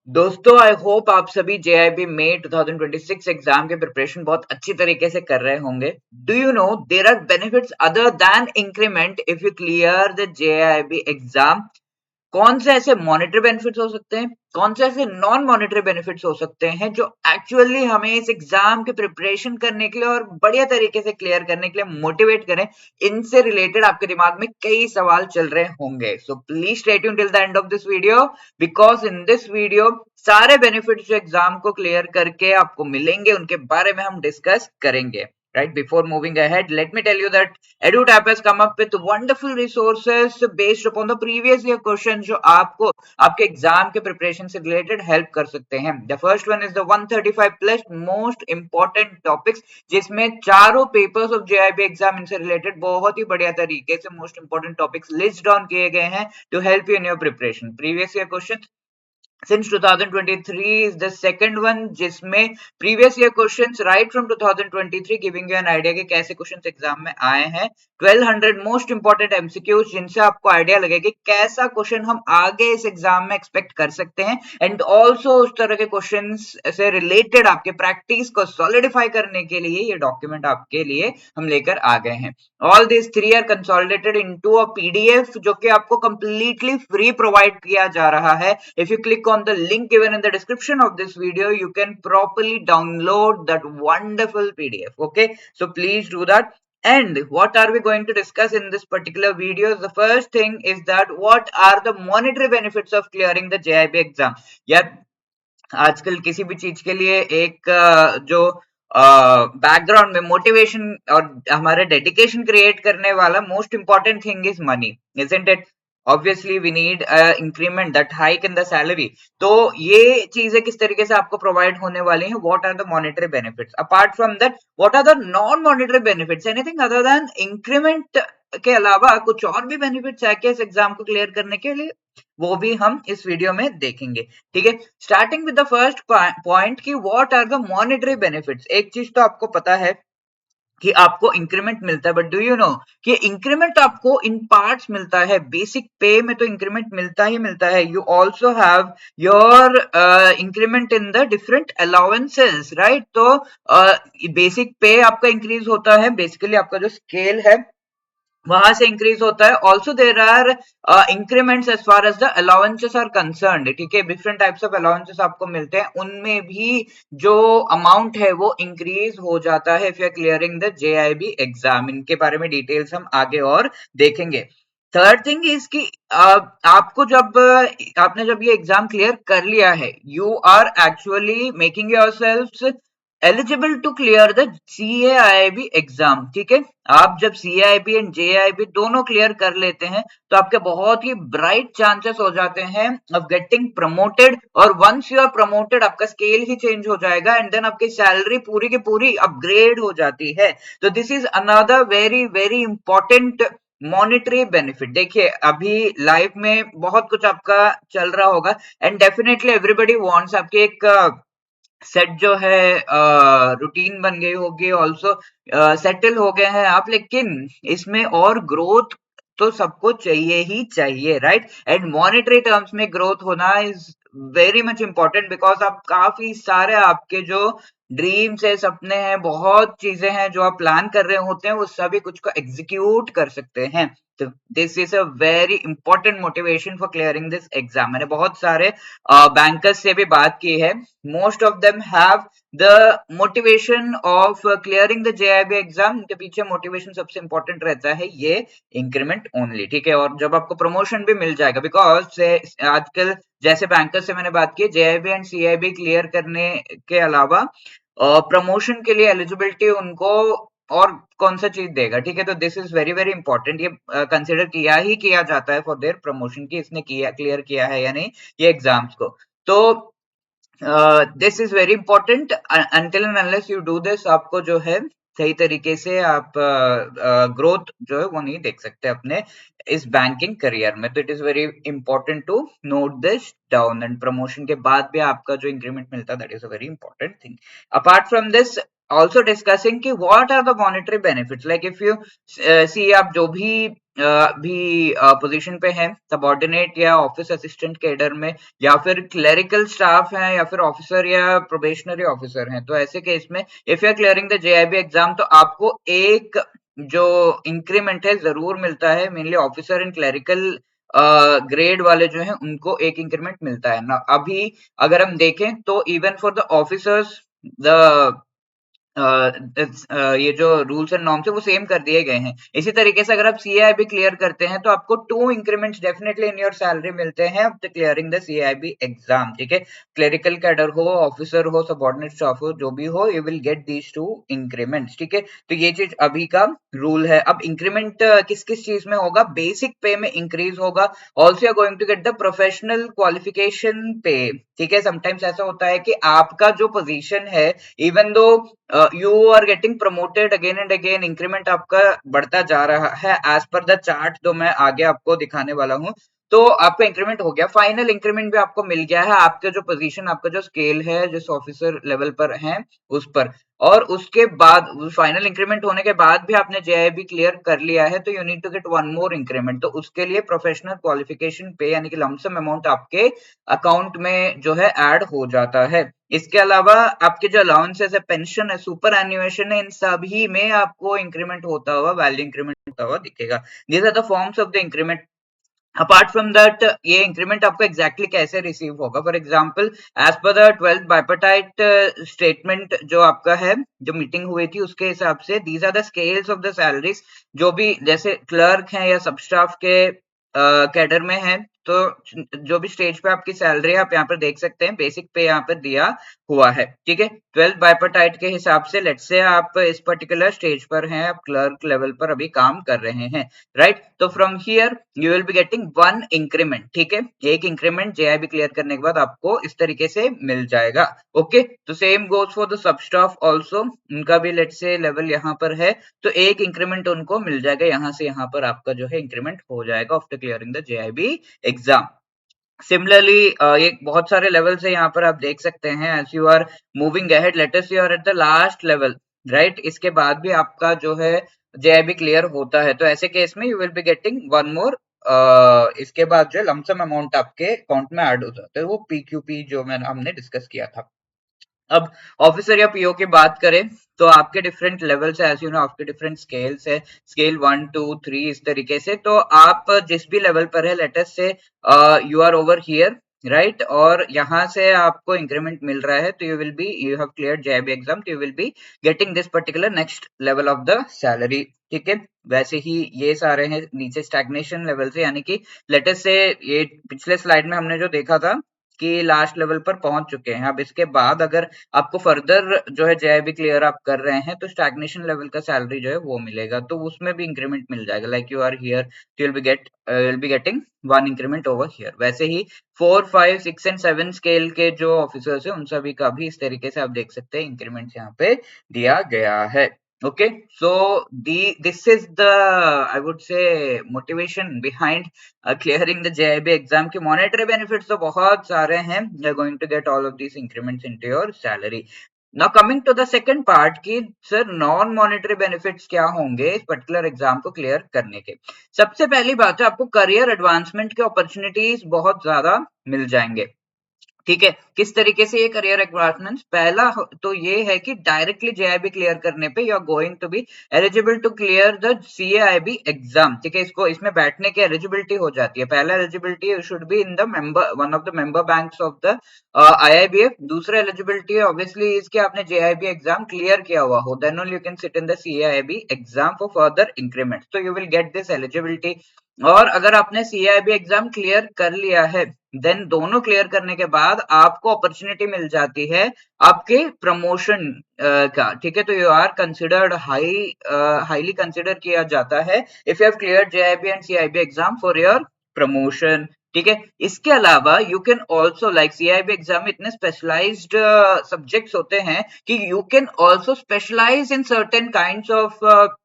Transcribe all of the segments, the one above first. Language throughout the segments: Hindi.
दोस्तों आई होप आप सभी JIB में 2026 एग्जाम के प्रिपरेशन बहुत अच्छी तरीके से कर रहे होंगे। Do you know there are benefits other than increment if you clear the JIB exam. कौन से ऐसे मॉनेटरी बेनिफिट्स हो सकते हैं, कौन से ऐसे नॉन मॉनेटरी बेनिफिट्स हो सकते हैं जो एक्चुअली हमें इस एग्जाम की प्रिपरेशन करने के लिए और बढ़िया तरीके से क्लियर करने के लिए मोटिवेट करें। इनसे रिलेटेड आपके दिमाग में कई सवाल चल रहे होंगे, so please stay tuned till the end of this video because in this video सारे बेनिफिट्स जो एग्जाम को क्लियर करके आपको मिलेंगे उनके बारे में हम डिस्कस करेंगे। Right, before moving ahead, let me tell you that EduTap has come up with wonderful resources based upon the previous year questions जो आपको आपके एग्जाम के प्रिपरेशन से रिलेटेड हेल्प कर सकते हैं। The first one is the 135 plus most important topics जिसमें चारों पेपर्स ऑफ JIB एग्जाम इनसे रिलेटेड बहुत ही बढ़िया तरीके से most important topics list down किए गए हैं to help you in your preparation. Previous year question since 2023 is the second one जिसमें previous year questions right from 2023 giving you an idea कि कैसे questions एग्जाम में आए हैं। 1200 most important MCQs जिनसे आपको आइडिया लगेगा कि कैसा क्वेश्चन हम आगे इस एग्जाम में एक्सपेक्ट कर सकते हैं एंड ऑल्सो उस तरह के क्वेश्चंस से रिलेटेड आपके प्रैक्टिस को सॉलिडिफाई करने के लिए ये डॉक्यूमेंट आपके लिए हम लेकर आ गए हैं। All this three are consolidated into a PDF जो कि आपको कंप्लीटली फ्री प्रोवाइड किया जा रहा है। If you click on the link given in the description of this video, you can properly download that wonderful PDF. Okay, so please do that. And what are we going to discuss in this particular video? The first thing is that what are the monetary benefits of clearing the JIB exam? यार आजकल किसी भी चीज के लिए एक जो बैकग्राउंड में मोटिवेशन और हमारे डेडिकेशन क्रिएट करने वाला most important thing is money, isn't it? Obviously we need increment that hike in the salary. तो ये चीजें किस तरीके से आपको प्रोवाइड होने वाली हैं? What are the monetary benefits? Apart from that what are the non monetary benefits? Anything other than increment के अलावा कुछ और भी बेनिफिट्स है क्या इस एग्जाम को क्लियर करने के लिए? वो भी हम इस वीडियो में देखेंगे। ठीक है, starting with the first point कि what are the monetary benefits. एक चीज तो आपको पता है कि आपको इंक्रीमेंट मिलता है, बट डू यू नो कि इंक्रीमेंट आपको इन पार्ट्स मिलता है। बेसिक पे में तो इंक्रीमेंट मिलता ही मिलता है, you also have your increment in the different allowances, right? तो बेसिक पे आपका इंक्रीज होता है, बेसिकली आपका जो स्केल है वहां से इंक्रीज होता है। Also there are increments as far as the allowances are concern. ठीक है, डिफरेंट टाइप्स ऑफ अलाउंसेस आपको मिलते हैं, उनमें भी जो अमाउंट है वो इंक्रीज हो जाता है if you are clearing the JIB exam. इनके बारे में डिटेल्स हम आगे और देखेंगे। थर्ड थिंग इज कि आपको जब आपने जब ये एग्जाम क्लियर कर लिया है, you are actually making yourselves eligible to clear the CAIB exam. ठीक है, आप जब CAIB एंड JIB दोनों क्लियर कर लेते हैं तो आपके बहुत ही ब्राइट चांसेस हो जाते हैं ऑफ गेटिंग प्रमोटेड। और वंस यू आर प्रमोटेड आपका स्केल ही चेंज हो जाएगा एंड देन आपकी सैलरी पूरी की पूरी अपग्रेड हो जाती है। तो this is another very very important monetary benefit. देखिए अभी लाइफ में बहुत कुछ आपका चल रहा होगा एंड डेफिनेटली एवरीबडी वांट्स आपकी एक सेट जो है रूटीन बन गई होगी, ऑल्सो सेटल हो गए हैं आप, लेकिन इसमें और ग्रोथ तो सबको चाहिए ही चाहिए, राइट? एंड मॉनेटरी टर्म्स में ग्रोथ होना is very much important because आप काफी सारे आपके जो ड्रीम्स है, सपने हैं, बहुत चीजें हैं जो आप प्लान कर रहे होते हैं, वो सभी कुछ को एग्जीक्यूट कर सकते हैं। तो this is a very important motivation for clearing this exam. मैंने बहुत सारे बैंकर्स से भी बात की है, most of them have the motivation of clearing the JIB exam. इनके पीछे मोटिवेशन सबसे इंपॉर्टेंट रहता है ये इंक्रीमेंट ओनली। ठीक है, और जब आपको प्रमोशन भी मिल जाएगा बिकॉज आजकल जैसे बैंकर्स से मैंने बात की, JIB एंड CIB क्लियर करने के अलावा प्रमोशन के लिए एलिजिबिलिटी उनको और कौन सा चीज देगा? ठीक है, तो this is very very important. ये कंसिडर किया ही किया जाता है फॉर देयर प्रमोशन की इसने किया क्लियर किया है या नहीं ये एग्जाम्स को। तो this is very important. Until and unless you do this आपको जो है सही तरीके से आप ग्रोथ जो है वो नहीं देख सकते अपने इस बैंकिंग करियर में। तो it is very important to note this down and promotion के बाद भी आपका जो इंक्रीमेंट मिलता है that is a very important thing. Apart from this also discussing कि what are the monetary benefits, like if you see आप जो भी भी पोजीशन पे हैं, सबऑर्डिनेट या ऑफिस असिस्टेंट कैडर में, या फिर क्लरिकल स्टाफ है, या फिर ऑफिसर या प्रोबेशनरी ऑफिसर हैं, तो ऐसे केस में if you are clearing the JIB exam तो आपको एक जो इंक्रीमेंट है जरूर मिलता है। Mainly officer and clerical grade वाले जो हैं उनको एक इंक्रीमेंट मिलता है ना। अभी अगर हम देखें तो even for the officers the ये जो रूल्स एंड नॉर्म्स है वो सेम कर दिए गए हैं। इसी तरीके से अगर आप सीआईबी क्लियर करते हैं तो आपको 2 increments definitely in your salary मिलते हैं after clearing the CIB exam. ठीक है, क्लरिकल कैडर हो, ऑफिसर हो, सबऑर्डिनेट स्टाफ हो, जो भी हो, you will get these 2 increments. ठीक है, तो ये चीज अभी का रूल है। अब इंक्रीमेंट किस किस चीज में होगा? बेसिक पे में इंक्रीज होगा। Also you are going to get the professional qualification pay. ठीक है, समटाइम्स ऐसा होता है कि आपका जो पोजीशन है, even though you are getting promoted again and again, increment आपका बढ़ता जा रहा है एज पर द चार्ट, तो मैं आगे आपको दिखाने वाला हूं। तो आपका इंक्रीमेंट हो गया, फाइनल इंक्रीमेंट भी आपको मिल गया है, आपका जो पोजीशन, आपका जो स्केल है जिस ऑफिसर लेवल पर है उस पर। और उसके बाद फाइनल इंक्रीमेंट होने के बाद भी आपने जेआईबी क्लियर कर लिया है तो you need to get one more increment. तो उसके लिए प्रोफेशनल क्वालिफिकेशन पे यानी कि लमसम अमाउंट आपके अकाउंट में जो है ऐड हो जाता है। इसके अलावा आपके जो अलाउंसेस है, पेंशन है, सुपर एन्युएशन है, इन सभी में आपको इंक्रीमेंट होता हुआ, वैल्यू इंक्रीमेंट होता हुआ दिखेगा। These are the forms of the increment. Apart from that ये इंक्रीमेंट आपको एग्जैक्टली कैसे रिसीव होगा? For example as per the 12th bipartite statement जो आपका है, जो मीटिंग हुई थी उसके हिसाब से these are the scales of the salaries. जो भी जैसे क्लर्क हैं या सब स्टाफ के कैडर में है, तो जो भी स्टेज पे आपकी सैलरी है आप यहाँ पर देख सकते हैं, बेसिक पे यहाँ पर दिया हुआ है। ठीक है, 12th बाइपर्टाइट के हिसाब से लेट्स से आप इस पर्टिकुलर स्टेज पर हैं, आप क्लर्क लेवल पर अभी काम कर रहे हैं, राइट? तो from here you will be getting 1 increment. ठीक है, एक इंक्रीमेंट जेआईबी क्लियर करने के बाद आपको इस तरीके से मिल जाएगा। ओके, तो same goes for the sub staff also, उनका भी लेट्स से लेवल यहाँ पर है तो एक इंक्रीमेंट उनको मिल जाएगा, यहाँ से यहाँ पर आपका जो है इंक्रीमेंट हो जाएगा after clearing the JIB exam. Similarly ये बहुत सारे लेवल्स है यहाँ पर आप देख सकते हैं। As you are moving ahead, let us you are at the last level, right? इसके बाद भी आपका जो है जेआईबी क्लियर होता है तो ऐसे केस में you will be getting one more, इसके बाद जो लमसम अमाउंट आपके अकाउंट में ऐड हो जाता है, वो पीक्यूपी जो मैंने हमने डिस्कस किया था। अब ऑफिसर या पीओ की बात करें तो आपके डिफरेंट लेवल्स है, एज यू नो आपके डिफरेंट स्केल्स है, स्केल 1 2 3 इस तरीके से। तो आप जिस भी लेवल पर है, let us say you are over here, right? और यहाँ से आपको इंक्रीमेंट मिल रहा है तो you will be, you have cleared JAIB exam, तो you will be getting this particular next level of the salary. ठीक है, वैसे ही ये सारे हैं नीचे स्टैग्नेशन लेवल से, यानी कि लेट अस से ये पिछले स्लाइड में हमने जो देखा था कि लास्ट लेवल पर पहुंच चुके हैं। अब इसके बाद अगर आपको फर्दर जो है जेआईबी क्लियर आप कर रहे हैं तो स्टैग्नेशन लेवल का सैलरी जो है वो मिलेगा, तो उसमें भी इंक्रीमेंट मिल जाएगा। Like you are here, will be getting 1 increment over here. वैसे ही 4 5 6 एंड 7 स्केल के जो ऑफिसर्स है उन सभी का भी इस तरीके से आप देख सकते हैं इंक्रीमेंट यहाँ पे दिया गया है। Okay, so this is the, I would say, motivation behind clearing the JIB exam की monetary benefits तो बहुत सारे हैं, you're going to get all of these increments into your salary. Now coming to the second part कि सर नॉन मॉनेटरी बेनिफिट्स क्या होंगे इस पर्टिकुलर एग्जाम को क्लियर करने के। सबसे पहली बात है आपको करियर एडवांसमेंट के अपॉर्चुनिटीज बहुत ज्यादा मिल जाएंगे। ठीक है, किस तरीके से ये करियर एडवांसमेंट? पहला तो ये है कि डायरेक्टली जेआईबी क्लियर करने पे you are going to be eligible to clear the CIB exam. ठीक है, इसको इसमें बैठने की एलिजिबिलिटी हो जाती है। पहला eligibility you should be in the member, one of the member banks of the IIBF. दूसरा एलिजिबिलिटी ऑब्वियसली इसके आपने जेआईबी एग्जाम क्लियर किया हुआ हो, then only you can sit in the CIB exam for further increment, तो you will get this eligibility. और अगर आपने सीआईबी एग्जाम क्लियर कर लिया है, देन दोनों क्लियर करने के बाद आपको अपॉर्चुनिटी मिल जाती है आपके प्रमोशन का। ठीक है, तो you are considered highly consider किया जाता है if you have clear JIB and CIB exam for your promotion. ठीक है, इसके अलावा you can also, like CIB exam में इतने स्पेशलाइज्ड सब्जेक्ट्स होते हैं कि you can also specialise in certain kinds of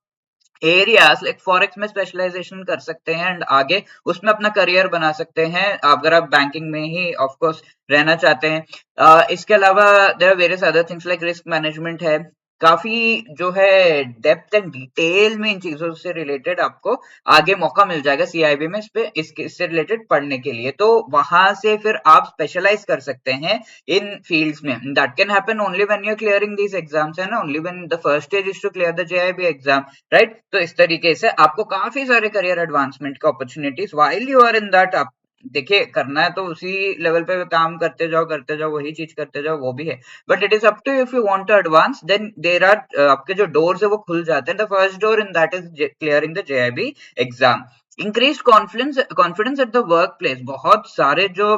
areas, like forex में स्पेशलाइजेशन कर सकते हैं एंड आगे उसमें अपना करियर बना सकते हैं अगर आप बैंकिंग में ही ऑफ कोर्स रहना चाहते हैं। इसके अलावा there are various other things like risk management है, काफी जो है डेप्थ एंड डिटेल में इन चीजों से रिलेटेड आपको आगे मौका मिल जाएगा सीआईबी में इससे रिलेटेड पढ़ने के लिए। तो वहां से फिर आप स्पेशलाइज कर सकते हैं इन फील्ड्स में। That can happen only when you are clearing these exams, है ना, only when the first stage is to clear the JIB exam, right. तो इस तरीके से आपको काफी सारे करियर एडवांसमेंट का opportunities while you are in that, आप देखिए करना है तो उसी लेवल पे काम करते जाओ वही चीज करते जाओ, वो भी है। But it is up to, if you want to advance then there are आपके जो डोर्स है वो खुल जाते हैं। The first door in that is clearing the JIB exam. Increase confidence at the work place. बहुत सारे जो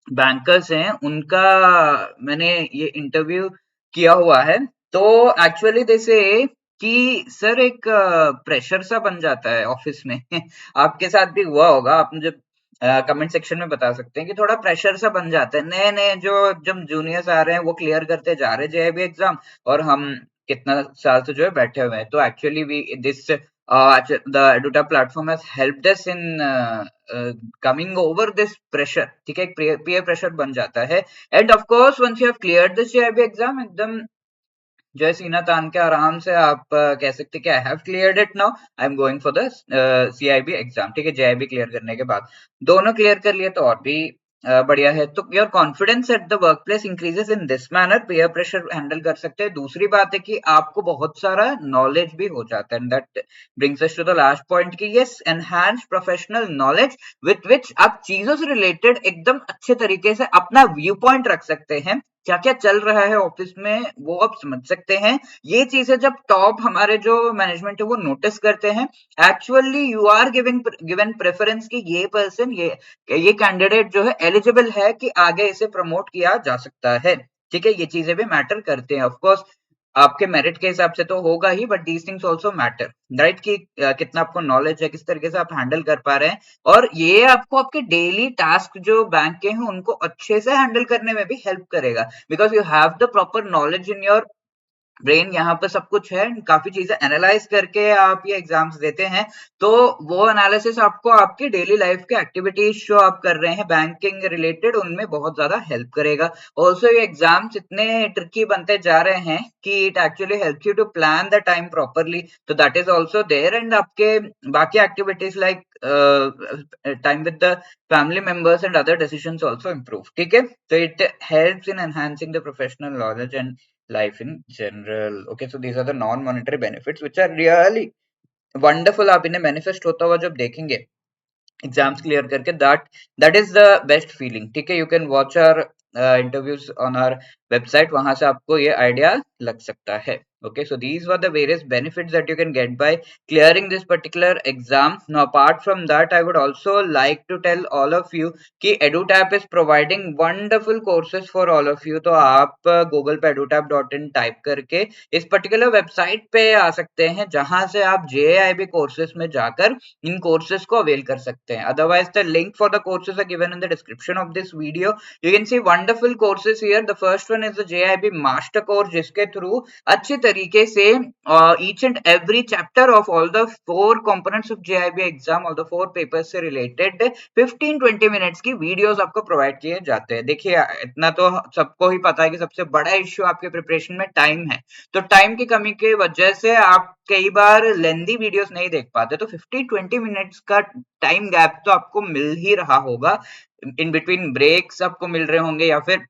बैंकर्स हैं उनका मैंने ये इंटरव्यू किया हुआ है, तो एक्चुअली दे से कि सर एक प्रेशर सा बन जाता है ऑफिस में आपके साथ भी हुआ होगा, आप मुझे कमेंट सेक्शन में बता सकते हैं कि थोड़ा प्रेशर सा बन जाता है। नए नए जो जब जूनियर्स आ रहे हैं वो क्लियर करते जा रहे जेआईबी एग्जाम, और हम कितना साल से जो है बैठे हुए हैं। तो actually we this the Edutap platform has helped us in coming over this pressure, ठीक है, पीयर प्रेशर बन जाता है। And of course once you have cleared this JAIB exam, एकदम जो है सीना तान के आराम से आप कह सकते हैं कि I have cleared it now, I am going for the CIB exam, ठीक है। जेआईबी क्लियर करने के बाद दोनों क्लियर कर लिए तो और भी बढ़िया है। तो your confidence at the work place increases in this manner, peer pressure handle कर सकते हैं। दूसरी बात है कि आपको बहुत सारा नॉलेज भी हो जाता है, and that brings us to the last point कि yes, enhance professional knowledge with which आप चीजों से रिलेटेड एकदम अच्छे तरीके से अपना व्यू पॉइंट रख सकते हैं। क्या क्या चल रहा है ऑफिस में वो आप समझ सकते हैं। ये चीजें जब टॉप हमारे जो मैनेजमेंट है वो नोटिस करते हैं, actually you are given preference कि ये पर्सन, ये कैंडिडेट जो है एलिजिबल है कि आगे इसे प्रमोट किया जा सकता है, ठीक है। ये चीजें भी मैटर करते हैं, ऑफ कोर्स आपके मेरिट के हिसाब से तो होगा ही, but these things also matter, right, कि कितना आपको नॉलेज है, किस तरीके से आप हैंडल कर पा रहे हैं। और ये आपको आपके डेली टास्क जो बैंक के हैं उनको अच्छे से हैंडल करने में भी हेल्प करेगा, because you have the proper knowledge in your brain, यहाँ पे सब कुछ है, काफी चीजें एनालाइज करके आप ये एग्जाम्स देते हैं। तो वो एनालिसिस आपको आपकी डेली लाइफ के एक्टिविटीज जो आप कर रहे हैं बैंकिंग रिलेटेड उनमें बहुत ज्यादा हेल्प करेगा। ऑल्सो ये एग्जाम्स इतने ट्रिकी बनते जा रहे हैं कि it actually helps you to plan the time properly, तो that is also there. And आपके बाकी activities like time with the family members and other decisions also improve, ठीक है। तो it helps in enhancing the professional knowledge and life in general. Okay, so these are the non-monetary benefits which are really wonderful. आप इन्हें manifest होता हुआ जब देखेंगे एग्जाम्स क्लियर करके, that is the best feeling, ठीक है। You can watch our interviews on our website, वहां से आपको ये आइडिया लग सकता है। Okay, so these were the various benefits that you can get by clearing this particular exam. Now apart from that, I would also like to tell all of you कि EduTap is providing wonderful courses for all of you. तो आप गूगल पे edutap.in टाइप करके इस पर्टिकुलर वेबसाइट पे आ सकते हैं, जहां से आप JIB कोर्सेज में जाकर इन कोर्सेज को अवेल कर सकते हैं। Otherwise the link for the courses are given in the description of this video. You can see wonderful courses here. The first one is the JIB master course, जिसके थ्रू अच्छी तरीके से each and every chapter of all the 4 components of JIB exam, all the 4 papers से रिलेटेड 15-20 मिनट्स की वीडियोस आपको प्रोवाइड किए जाते हैं। देखिए इतना तो सबको ही पता है कि सबसे बड़ा इश्यू आपके प्रिपरेशन में टाइम है, तो टाइम की कमी की वजह से आप कई बार लेंदी वीडियोस नहीं देख पाते, तो 15-20 मिनट्स का टाइम गैप तो आपको मिल ही रहा होगा। इन बिटवीन ब्रेक्स आपको मिल रहे होंगे, या फिर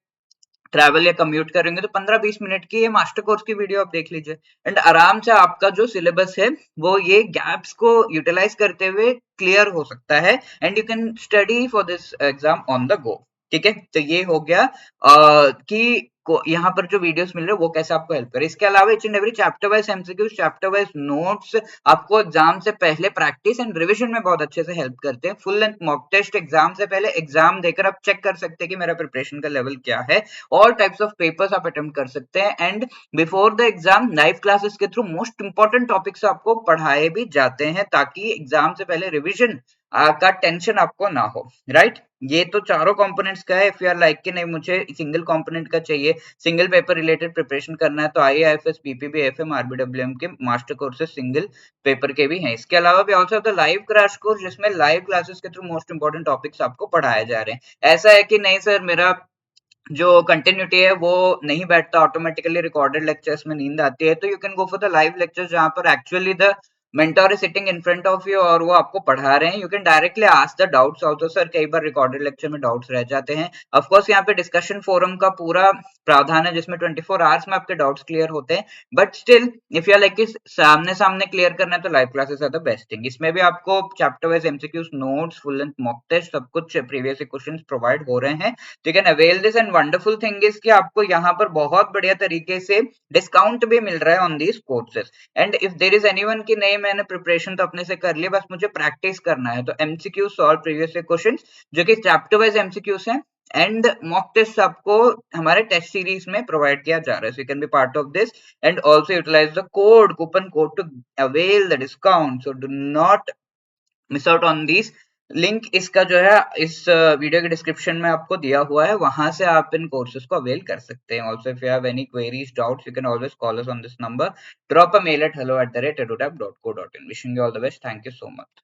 ट्रैवल या कम्यूट करेंगे तो 15-20 मिनट की ये मास्टर कोर्स की वीडियो आप देख लीजिए, एंड आराम से आपका जो सिलेबस है वो ये गैप्स को यूटिलाइज करते हुए क्लियर हो सकता है, and you can study for this exam on the go, ठीक है। तो ये हो गया कि यहाँ पर जो वीडियोस मिल रहे हैं वो कैसे आपको हेल्प करे। इसके अलावा each and every chapter wise MCQs, chapter wise notes आपको एग्जाम से पहले प्रैक्टिस एंड रिविजन में बहुत अच्छे से हेल्प करते हैं। Full length mock test exam से पहले एग्जाम देकर आप चेक कर सकते हैं कि मेरा प्रिपरेशन का लेवल क्या है। ऑल टाइप्स ऑफ पेपर्स आप अटेम्प्ट कर सकते हैं, and before the exam live classes के थ्रू मोस्ट इंपॉर्टेंट टॉपिक्स आपको पढ़ाए भी जाते हैं, ताकि एग्जाम से पहले रिविजन का टेंशन आपको ना हो, राइट। ये तो चारों कंपोनेंट्स का है। इफ यू आर लाइक कि नहीं मुझे सिंगल कंपोनेंट का चाहिए, सिंगल पेपर रिलेटेड प्रिपरेशन करना है, तो IAFS, PPB, FM, RBWM के मास्टर कोर्सेज सिंगल पेपर के भी हैं। इसके अलावा भी also the live crash course, जिसमें लाइव क्लासेस के थ्रू मोस्ट इंपॉर्टेंट टॉपिक्स आपको पढ़ाए जा रहे हैं। ऐसा है कि नहीं सर मेरा जो कंटिन्यूटी है वो नहीं बैठता, ऑटोमेटिकली रिकॉर्डेड लेक्चर्स में नींद आती है, तो you can go for the live lectures जहां पर actually the mentor is sitting in front of you और वो आपको पढ़ा रहे हैं. You can directly ask the doubts also. Sir कई बार रिकॉर्डेड लेक्चर में डाउट्स रह जाते हैं. ऑफ कोर्स यहाँ पे डिस्कशन फोरम का पूरा प्रावधान है जिसमें 24 आवर्स में आपके डाउट्स क्लियर होते हैं, but still if you are like सामने सामने क्लियर करना है तो live classes are the best thing. इसमें भी आपको chapter wise MCQs, notes, full length mock test, सब कुछ प्रीवियस क्वेश्चंस प्रोवाइड हो रहे हैं. तो you can avail this. And wonderful thing is कि आपको यहाँ पर बहुत बढ़िया तरीके से डिस्काउंट भी मिल रहा है on these courses. And if there is anyone की नहीं मैंने प्रिपरेशन तो अपने से कर लिया, बस मुझे प्रैक्टिस करना है, तो एमसीक्यू सॉल्व प्रीवियस क्वेश्चंस जो कि चैप्टर वाइज एमसीक्यूज हैं एंड मॉक टेस्ट आपको हमारे टेस्ट सीरीज में प्रोवाइड किया जा रहा है. So you can be part of this and also utilize the code, coupon code to avail the discount. So do not miss out on these. Link इसका जो है इस वीडियो के डिस्क्रिप्शन में आपको दिया हुआ है, वहां से आप इन कोर्सेज को अवेल कर सकते हैं. Also if you have any queries, doubts, you can always call us on this number. Drop a mail at hello@edutap.co.in. Wishing you all the best. Thank you so much.